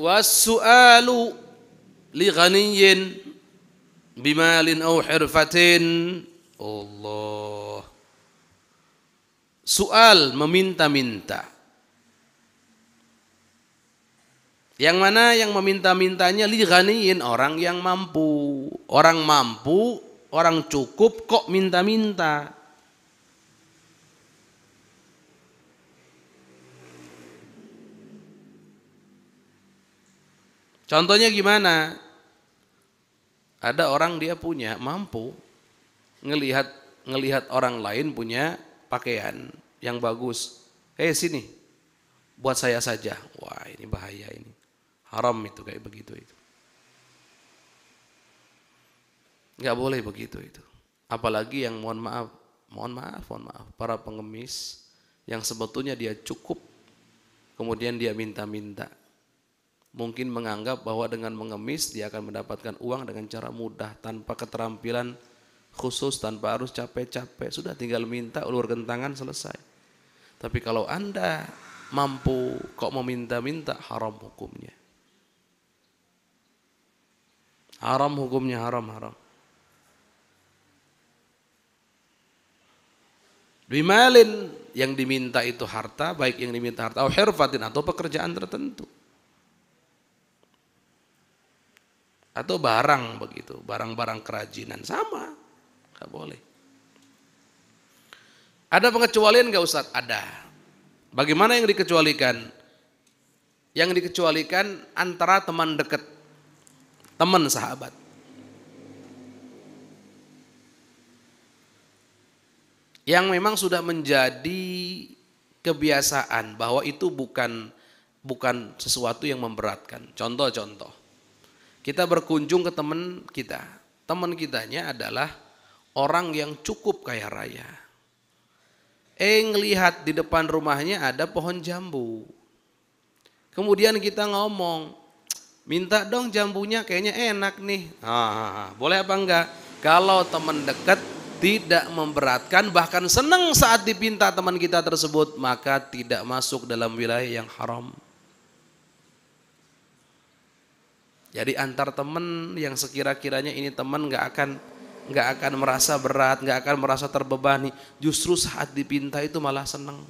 Was-su'alu li ghaniyyin bimalin aw hirfatin. Allah. Soal meminta-minta. Yang mana yang meminta-mintanya li ghaniyyin, orang yang mampu. Orang mampu, orang cukup kok minta-minta. Contohnya gimana? Ada orang dia punya, mampu ngelihat orang lain punya pakaian yang bagus. Sini, buat saya saja. Wah, ini bahaya ini. Haram itu kayak begitu itu. Nggak boleh begitu itu. Apalagi yang mohon maaf, para pengemis yang sebetulnya dia cukup, kemudian dia minta-minta. Mungkin menganggap bahwa dengan mengemis dia akan mendapatkan uang dengan cara mudah, tanpa keterampilan khusus, tanpa harus capek-capek. Sudah tinggal minta, ulurkan tangan, selesai. Tapi kalau Anda mampu kok meminta-minta, haram hukumnya. Haram hukumnya, haram. Bimalin, yang diminta itu harta, baik yang diminta harta atau hirfatin, atau pekerjaan tertentu. Atau barang begitu, barang-barang kerajinan, sama, nggak boleh. Ada pengecualian nggak Ustaz? Ada. Bagaimana yang dikecualikan? Yang dikecualikan antara teman dekat, teman sahabat. Yang memang sudah menjadi kebiasaan bahwa itu bukan sesuatu yang memberatkan. Contoh. Kita berkunjung ke teman kita. Teman kitanya adalah orang yang cukup kaya raya. Ngelihat di depan rumahnya ada pohon jambu. Kemudian kita ngomong, minta dong jambunya, kayaknya enak nih. Boleh apa enggak? Kalau teman dekat tidak memberatkan, bahkan senang saat dipinta teman kita tersebut, maka tidak masuk dalam wilayah yang haram. Jadi antar teman yang sekira-kiranya ini teman nggak akan merasa berat, nggak akan merasa terbebani, justru saat dipinta itu malah senang.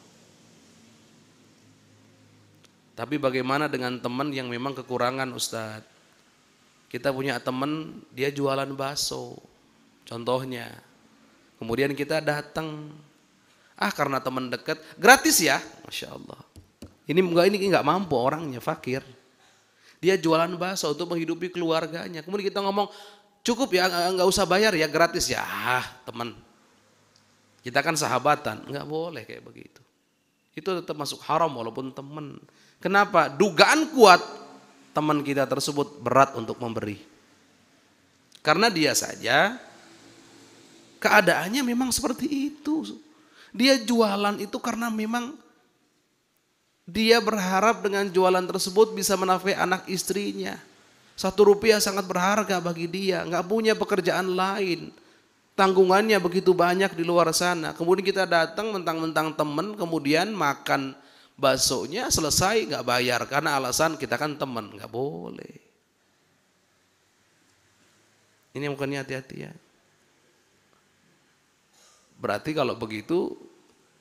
Tapi bagaimana dengan teman yang memang kekurangan Ustadz? Kita punya teman, dia jualan bakso, contohnya. Kemudian kita datang, karena teman dekat, gratis ya, Masya Allah. Ini nggak mampu orangnya, fakir. Dia jualan bakso untuk menghidupi keluarganya. Kemudian kita ngomong, cukup ya, nggak usah bayar ya, gratis ya. Teman, kita kan sahabatan, nggak boleh kayak begitu. Itu tetap masuk haram walaupun teman. Kenapa? Dugaan kuat teman kita tersebut berat untuk memberi. Karena dia saja keadaannya memang seperti itu. Dia jualan itu karena memang dia berharap dengan jualan tersebut bisa menafkahi anak istrinya. 1 rupiah sangat berharga bagi dia, nggak punya pekerjaan lain. Tanggungannya begitu banyak di luar sana. Kemudian kita datang mentang-mentang teman, kemudian makan baksonya selesai nggak bayar karena alasan kita kan teman, nggak boleh. Ini bukannya hati-hati ya. Berarti kalau begitu,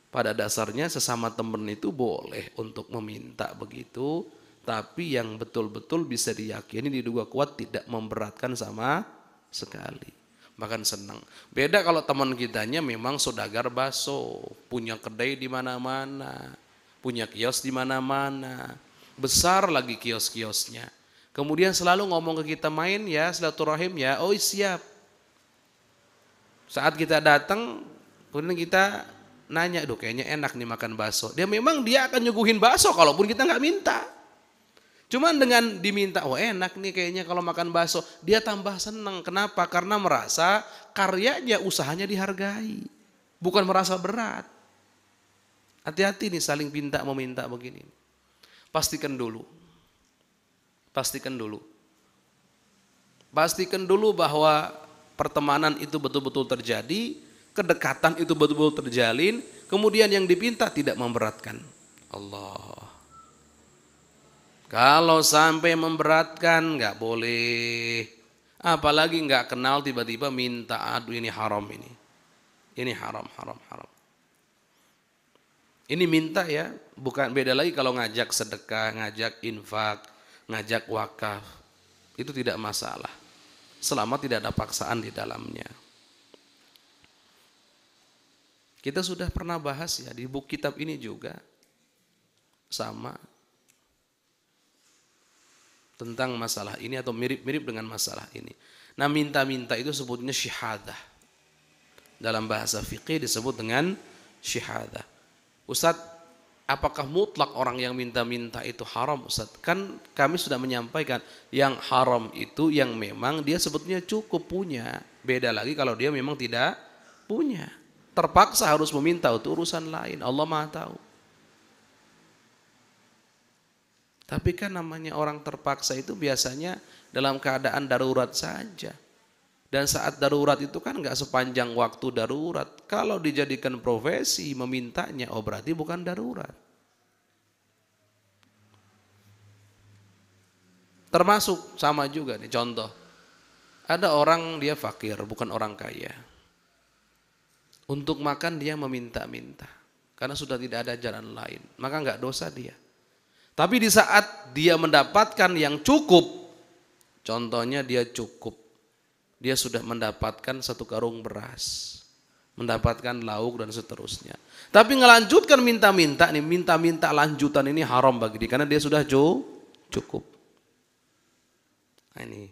pada dasarnya sesama teman itu boleh untuk meminta begitu, tapi yang betul-betul bisa diyakini, diduga kuat, tidak memberatkan sama sekali, bahkan senang. Beda kalau teman kitanya memang saudagar bakso, punya kedai di mana-mana, punya kios di mana-mana, besar lagi kios-kiosnya. Kemudian selalu ngomong ke kita, main ya, silaturahim ya, oh siap. Saat kita datang, kemudian kita nanya, kayaknya enak nih makan bakso. Dia akan nyuguhin bakso kalaupun kita nggak minta. Cuman dengan diminta, enak nih kayaknya kalau makan bakso, dia tambah senang. Kenapa? Karena merasa karyanya, usahanya dihargai, bukan merasa berat. Hati-hati nih saling meminta begini. Pastikan dulu bahwa pertemanan itu betul-betul terjadi, kedekatan itu betul-betul terjalin, kemudian yang dipinta tidak memberatkan. Allah. Kalau sampai memberatkan nggak boleh. Apalagi nggak kenal tiba-tiba minta, aduh ini haram ini. Ini haram, haram, haram. Ini minta ya, bukan beda lagi kalau ngajak sedekah, ngajak infak, ngajak wakaf. Itu tidak masalah. Selama tidak ada paksaan di dalamnya. Kita sudah pernah bahas ya di buku kitab ini juga. Sama. Tentang masalah ini atau mirip-mirip dengan masalah ini. Nah minta-minta itu sebutnya syihadah. Dalam bahasa fikih disebut dengan syihadah. Ustadz, apakah mutlak orang yang minta-minta itu haram Ustadz? Kan kami sudah menyampaikan yang haram itu yang memang dia sebetulnya cukup punya. Beda lagi kalau dia memang tidak punya. Terpaksa harus meminta itu urusan lain. Allah Maha tahu. Tapi kan namanya orang terpaksa itu biasanya dalam keadaan darurat saja. Dan saat darurat itu kan nggak sepanjang waktu darurat. Kalau dijadikan profesi memintanya, oh berarti bukan darurat. Termasuk sama juga nih contoh. Ada orang dia fakir, bukan orang kaya. Untuk makan dia meminta-minta. Karena sudah tidak ada jalan lain. Maka nggak dosa dia. Tapi di saat dia mendapatkan yang cukup, contohnya dia cukup. Dia sudah mendapatkan 1 karung beras, mendapatkan lauk dan seterusnya. Tapi ngelanjutkan minta-minta nih, minta-minta lanjutan ini haram bagi dia karena dia sudah cukup. Nah, ini